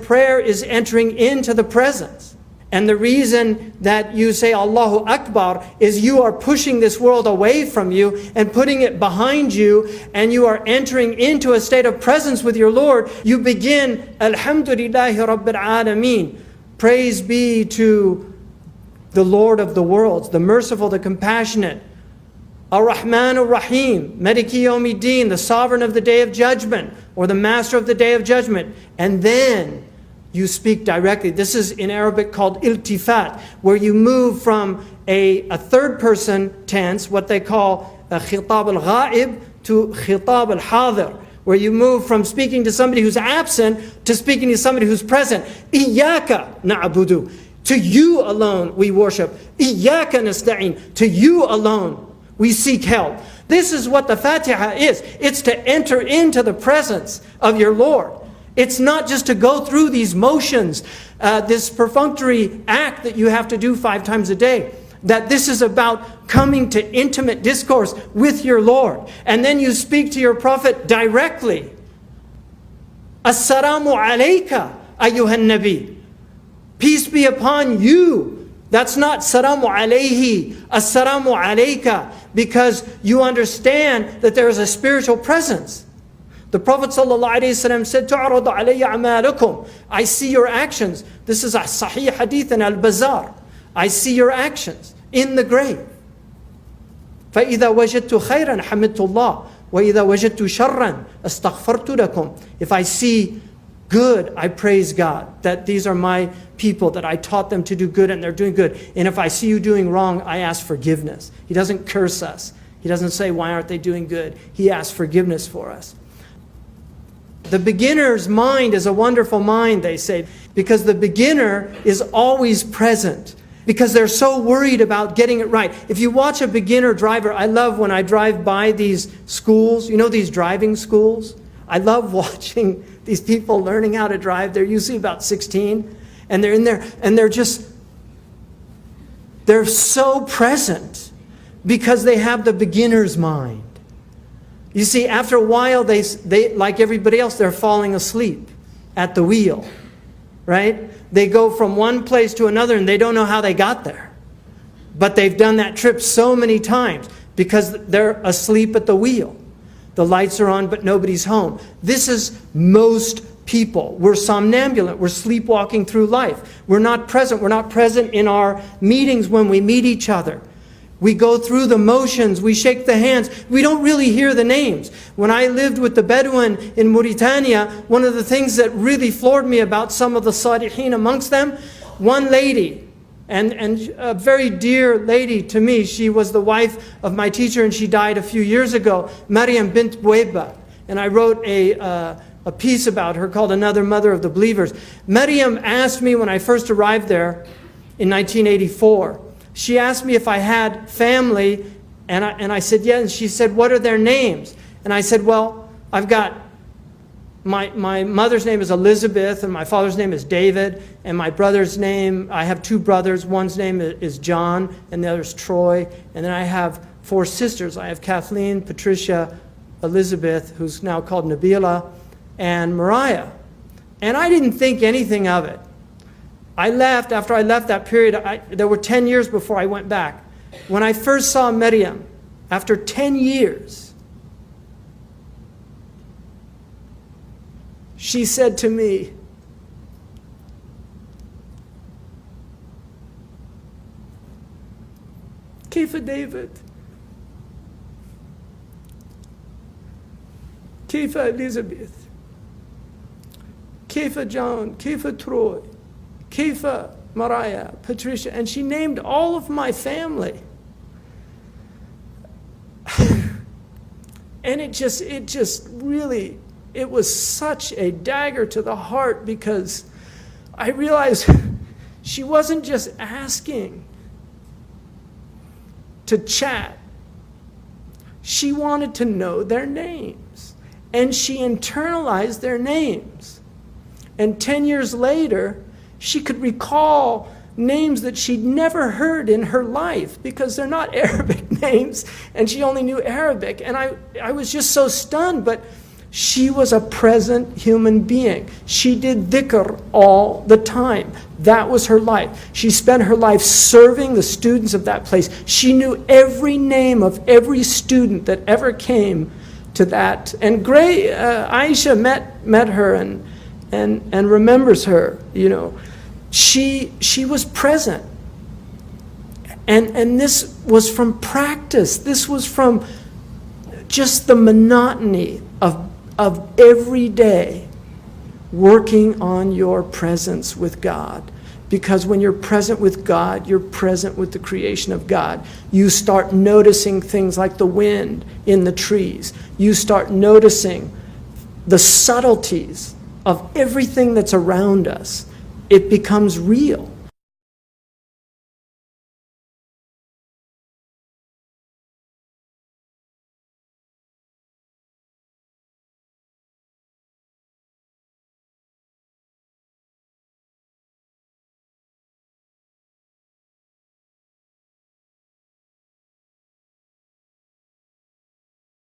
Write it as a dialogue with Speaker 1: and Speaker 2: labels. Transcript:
Speaker 1: Prayer is entering into the presence. And the reason that you say Allahu Akbar is you are pushing this world away from you and putting it behind you, and you are entering into a state of presence with your Lord. You begin, Alhamdulillahi Rabbil Alameen. Praise be to the Lord of the worlds, the merciful, the compassionate. Ar-Rahman Ar-Rahim, Maliki Yawmiddin, the sovereign of the day of judgment, or the master of the day of judgment. And then you speak directly. This is in Arabic called iltifat, where you move from a third person tense, what they call khitab al-ghaib, to khitab al-hadir, where you move from speaking to somebody who's absent to speaking to somebody who's present. Iyaka na'budu, to you alone we worship. Iyaka nasta'in, to you alone we seek help. This is what the Fatiha is. It's to enter into the presence of your Lord. It's not just to go through these motions, this perfunctory act that you have to do 5 times a day. That this is about coming to intimate discourse with your Lord. And then you speak to your Prophet directly. Assalamu alayka ayyuhan nabi. Peace be upon you. That's not salamu alayhi, assalamu alayka, because you understand that there is a spiritual presence. The Prophet ﷺ said, "Tu'radu alayya a'malukum." I see your actions. This is a sahih hadith in Al-Bazar. I see your actions in the grave. فَإِذَا وَجَدْتُ خَيْرًا حَمِدْتُ اللَّهِ وَإِذَا وَجَدْتُ شَرًّا أَسْتَغْفَرْتُ لَكُمْ. If I see good, I praise God, that these are my people, that I taught them to do good and they're doing good. And if I see you doing wrong, I ask forgiveness. He doesn't curse us. He doesn't say, why aren't they doing good? He asks forgiveness for us. The beginner's mind is a wonderful mind, they say, because the beginner is always present, because they're so worried about getting it right. If you watch a beginner driver, I love when I drive by these schools, you know, these driving schools. I love watching these people learning how to drive. They're usually about 16, and they're in there, and they're so present because they have the beginner's mind. You see, after a while, they like everybody else, they're falling asleep at the wheel, right? They go from one place to another and they don't know how they got there. But they've done that trip so many times because they're asleep at the wheel. The lights are on, but nobody's home. This is most people. We're somnambulant. We're sleepwalking through life. We're not present. We're not present in our meetings when we meet each other. We go through the motions, we shake the hands, we don't really hear the names. When I lived with the Bedouin in Mauritania, one of the things that really floored me about some of the Salihin amongst them, one lady, and a very dear lady to me, she was the wife of my teacher and she died a few years ago, Maryam bint Boueba. And I wrote a piece about her called Another Mother of the Believers. Maryam asked me when I first arrived there in 1984, she asked me if I had family, and I said, yeah, and she said, what are their names? And I said, well, I've got, my mother's name is Elizabeth, and my father's name is David, and my brother's name, I have 2 brothers, one's name is John, and the other's Troy, and then I have 4 sisters. I have Kathleen, Patricia, Elizabeth, who's now called Nabila, and Mariah. And I didn't think anything of it. After I left that period, there were 10 years before I went back. When I first saw Maryam, after 10 years, she said to me, "Kaifa David? Kaifa Elizabeth? Kaifa John? Kaifa Troy? Kaifa Mariah, Patricia," and she named all of my family. And it was such a dagger to the heart, because I realized she wasn't just asking to chat. She wanted to know their names, and she internalized their names. And 10 years later, she could recall names that she'd never heard in her life because they're not Arabic names, and she only knew Arabic. And I was just so stunned. But She was a present human being. She did dhikr all the time. That was her life. She spent her life serving the students of that place. She knew every name of every student that ever came to that. And Aisha met her and remembers her. You know, she was present. And this was from practice. This was from just the monotony of every day working on your presence with God. Because when you're present with God, you're present with the creation of God. You start noticing things like the wind in the trees. You start noticing the subtleties of everything that's around us. It becomes real.